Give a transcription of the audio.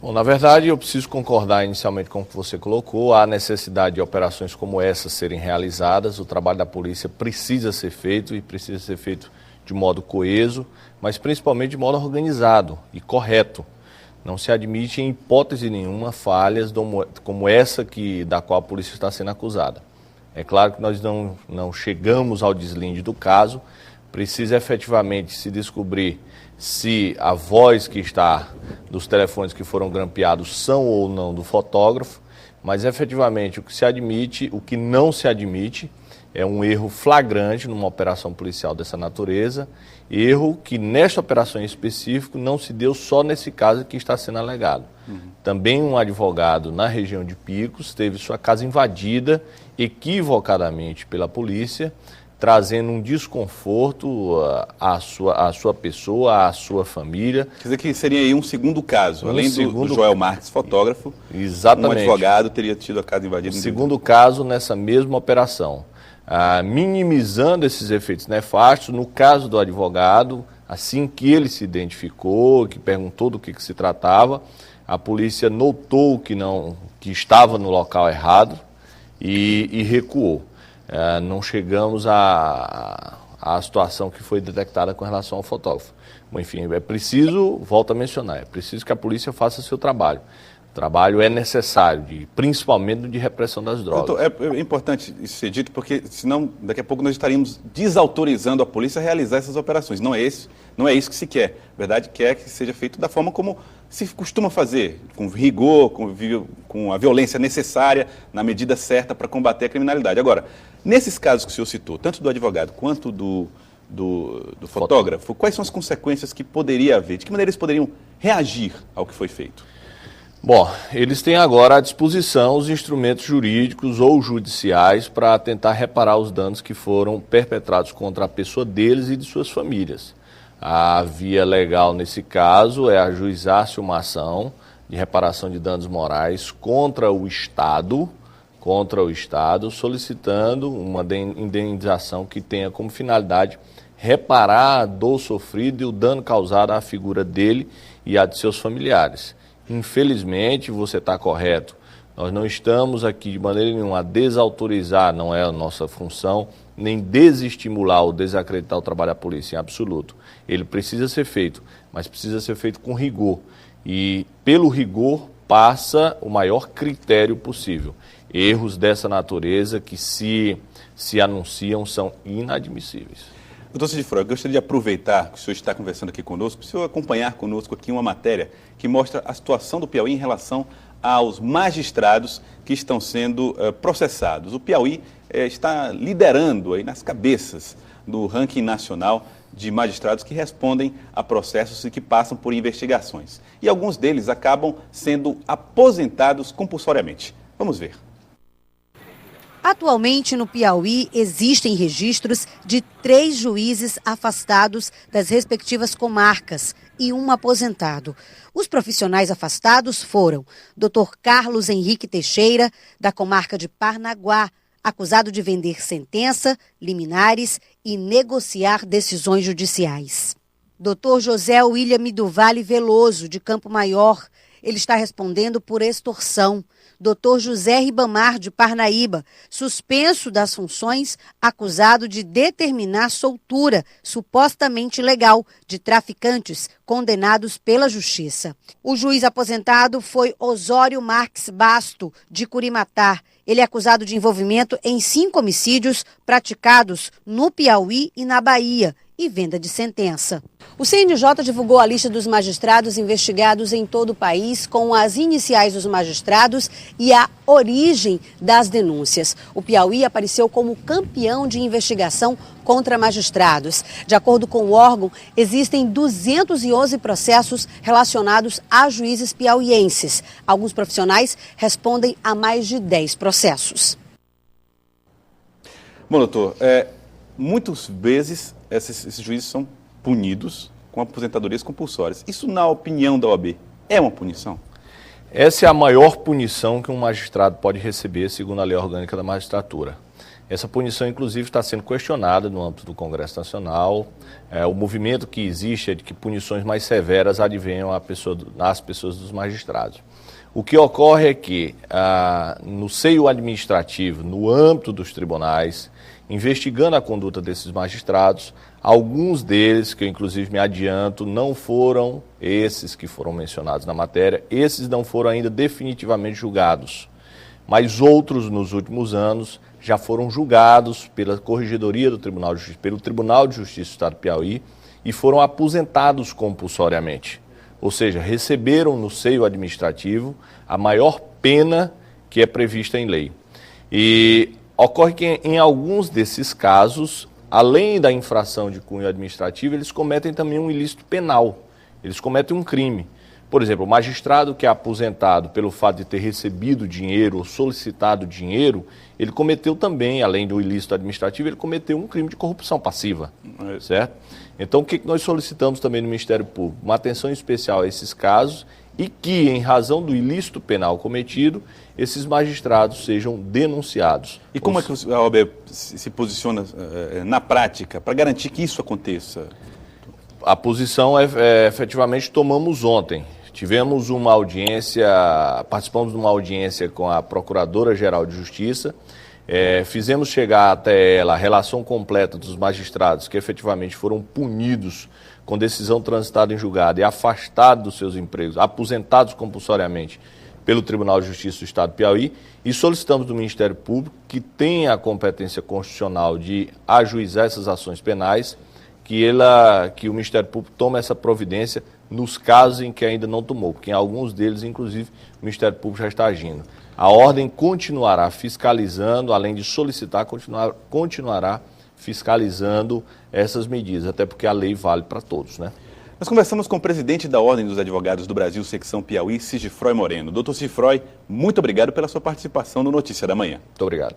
Bom, na verdade, eu preciso concordar inicialmente com o que você colocou. Há necessidade de operações como essa serem realizadas. O trabalho da polícia precisa ser feito e precisa ser feito de modo coeso, mas principalmente de modo organizado e correto. Não se admite em hipótese nenhuma falhas como essa da qual a polícia está sendo acusada. É claro que nós não chegamos ao deslinde do caso. Precisa efetivamente se descobrir se a voz que está dos telefones que foram grampeados são ou não do fotógrafo, mas efetivamente o que se admite, o que não se admite, é um erro flagrante numa operação policial dessa natureza, erro que nesta operação em específico não se deu só nesse caso que está sendo alegado. Também um advogado na região de Picos teve sua casa invadida equivocadamente pela polícia, trazendo um desconforto à sua pessoa, à sua família. Quer dizer que seria aí um segundo caso, além do Joel Marques, fotógrafo, exatamente, um advogado teria tido a casa invadida. Um segundo caso nessa mesma operação. Minimizando esses efeitos nefastos, no caso do advogado, assim que ele se identificou, que perguntou do que se tratava, a polícia notou que estava no local errado e recuou. Não chegamos à situação que foi detectada com relação ao fotógrafo. Enfim, é preciso, volto a mencionar, é preciso que a polícia faça seu trabalho. O trabalho é necessário, principalmente de repressão das drogas. É importante isso ser dito, porque senão daqui a pouco nós estaríamos desautorizando a polícia a realizar essas operações. Não é isso que se quer. A verdade quer que seja feito da forma como se costuma fazer, com rigor, com a violência necessária, na medida certa para combater a criminalidade. Agora, nesses casos que o senhor citou, tanto do advogado quanto do fotógrafo, quais são as consequências que poderia haver? De que maneira eles poderiam reagir ao que foi feito? Bom, eles têm agora à disposição os instrumentos jurídicos ou judiciais para tentar reparar os danos que foram perpetrados contra a pessoa deles e de suas famílias. A via legal nesse caso é ajuizar-se uma ação de reparação de danos morais contra o Estado, solicitando uma indenização que tenha como finalidade reparar a dor sofrida e o dano causado à figura dele e à de seus familiares. Infelizmente, você está correto, nós não estamos aqui de maneira nenhuma a desautorizar, não é a nossa função, nem desestimular ou desacreditar o trabalho da polícia, em absoluto. Ele precisa ser feito, mas precisa ser feito com rigor. E pelo rigor passa o maior critério possível. Erros dessa natureza que se anunciam são inadmissíveis. Doutor Cid Froy, eu gostaria de aproveitar que o senhor está conversando aqui conosco, para o senhor acompanhar conosco aqui uma matéria que mostra a situação do Piauí em relação aos magistrados que estão sendo processados. O Piauí está liderando aí nas cabeças do ranking nacional de magistrados que respondem a processos e que passam por investigações. E alguns deles acabam sendo aposentados compulsoriamente. Vamos ver. Atualmente, no Piauí, existem registros de 3 juízes afastados das respectivas comarcas e um aposentado. Os profissionais afastados foram Dr. Carlos Henrique Teixeira, da comarca de Parnaguá, acusado de vender sentença, liminares e negociar decisões judiciais. Dr. José William do Vale Veloso, de Campo Maior, ele está respondendo por extorsão. Dr. José Ribamar, de Parnaíba, suspenso das funções, acusado de determinar soltura supostamente ilegal de traficantes condenados pela Justiça. O juiz aposentado foi Osório Marques Basto, de Curimatá. Ele é acusado de envolvimento em 5 homicídios praticados no Piauí e na Bahia e venda de sentença. O CNJ divulgou a lista dos magistrados investigados em todo o país com as iniciais dos magistrados e a origem das denúncias. O Piauí apareceu como campeão de investigação contra magistrados. De acordo com o órgão, existem 211 processos relacionados a juízes piauienses. Alguns profissionais respondem a mais de 10 processos. Bom, doutor, muitas vezes esses juízes são punidos com aposentadorias compulsórias. Isso, na opinião da OAB, é uma punição? Essa é a maior punição que um magistrado pode receber, segundo a Lei Orgânica da Magistratura. Essa punição, inclusive, está sendo questionada no âmbito do Congresso Nacional. O movimento que existe é de que punições mais severas advenham às pessoas dos magistrados. O que ocorre é que, no seio administrativo, no âmbito dos tribunais, investigando a conduta desses magistrados, alguns deles, que eu inclusive me adianto, não foram esses que foram mencionados na matéria, esses não foram ainda definitivamente julgados, mas outros nos últimos anos já foram julgados pela Corregedoria do Tribunal de Justiça, pelo Tribunal de Justiça do Estado do Piauí e foram aposentados compulsoriamente. Ou seja, receberam no seio administrativo a maior pena que é prevista em lei. E ocorre que em alguns desses casos, além da infração de cunho administrativo, eles cometem também um ilícito penal, eles cometem um crime. Por exemplo, o magistrado que é aposentado pelo fato de ter recebido dinheiro ou solicitado dinheiro, ele cometeu também, além do ilícito administrativo, ele cometeu um crime de corrupção passiva, certo? Então, o que nós solicitamos também no Ministério Público? Uma atenção especial a esses casos e que, em razão do ilícito penal cometido, esses magistrados sejam denunciados. E como é que a OAB se posiciona na prática para garantir que isso aconteça? A posição efetivamente tomamos ontem. Tivemos uma audiência, participamos de uma audiência com a Procuradora-Geral de Justiça, fizemos chegar até ela a relação completa dos magistrados que efetivamente foram punidos com decisão transitada em julgado e afastados dos seus empregos, aposentados compulsoriamente pelo Tribunal de Justiça do Estado do Piauí, e solicitamos do Ministério Público, que tem a competência constitucional de ajuizar essas ações penais, que o Ministério Público tome essa providência nos casos em que ainda não tomou, porque em alguns deles, inclusive, o Ministério Público já está agindo. A ordem continuará fiscalizando, além de solicitar, continuará fiscalizando essas medidas, até porque a lei vale para todos, né? Nós conversamos com o presidente da Ordem dos Advogados do Brasil, secção Piauí, Sigifrói Moreno. Doutor Sigifrói, muito obrigado pela sua participação no Notícia da Manhã. Muito obrigado.